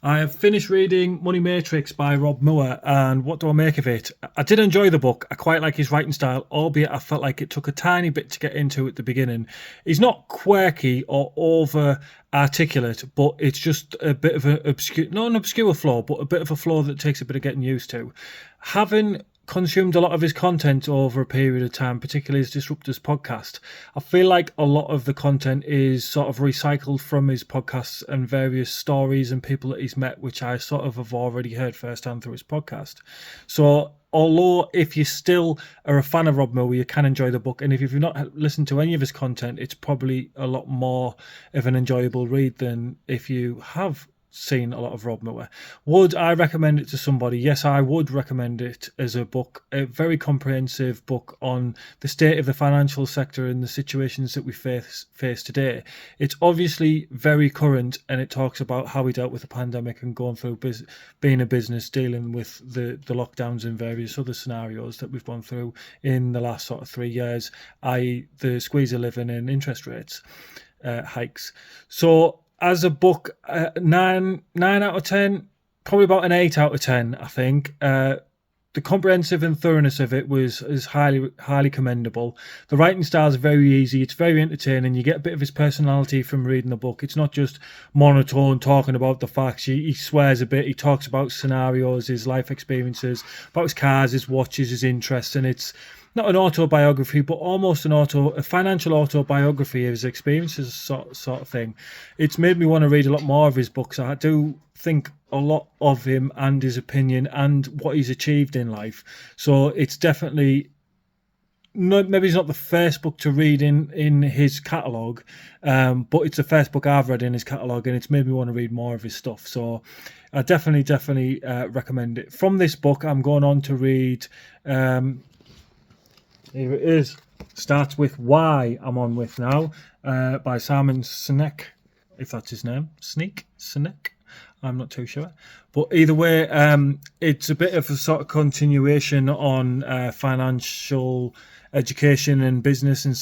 I have finished reading Money Matrix by Rob Moore, and what do I make of it? I did enjoy the book. I quite like his writing style, albeit I felt like it took a tiny bit to get into at the beginning. He's not quirky or over articulate, but it's just a bit of an obscure, not an obscure flaw, but a bit of a flaw that takes a bit of getting used to. Having consumed a lot of his content over a period of time, particularly his Disruptors podcast, I feel like a lot of the content is sort of recycled from his podcasts and various stories and people that he's met, which I sort of have already heard firsthand through his podcast. So although if you still are a fan of Rob Moore, you can enjoy the book, and if you've not listened to any of his content, it's probably a lot more of an enjoyable read than if you have seen a lot of Rob Moore. Would I recommend it to somebody? Yes, I would recommend it as a book, a very comprehensive book on the state of the financial sector and the situations that we face today. It's obviously very current, and it talks about how we dealt with the pandemic and going through being a business, dealing with the lockdowns and various other scenarios that we've gone through in the last sort of 3 years, i.e. the squeeze of living and interest rates hikes. So as a book, 9 out of 10, probably about an 8 out of 10, I think. The comprehensive and thoroughness of it is highly commendable. The writing style is very easy. It's very entertaining. You get a bit of his personality from reading the book. It's not just monotone talking about the facts. He swears a bit. He talks about scenarios, his life experiences, about his cars, his watches, his interests, and it's not an autobiography, but almost a financial autobiography of his experiences, sort of thing. It's made me want to read a lot more of his books. I do think a lot of him and his opinion and what he's achieved in life. So it's definitely, maybe it's not the first book to read in his catalogue, but it's the first book I've read in his catalogue, and it's made me want to read more of his stuff. So I definitely recommend it. From this book, I'm going on to read... here it is. Starts with Why I'm on with now, by Simon Sinek, if that's his name. Sinek? I'm not too sure. But either way, it's a bit of a sort of continuation on financial education and business and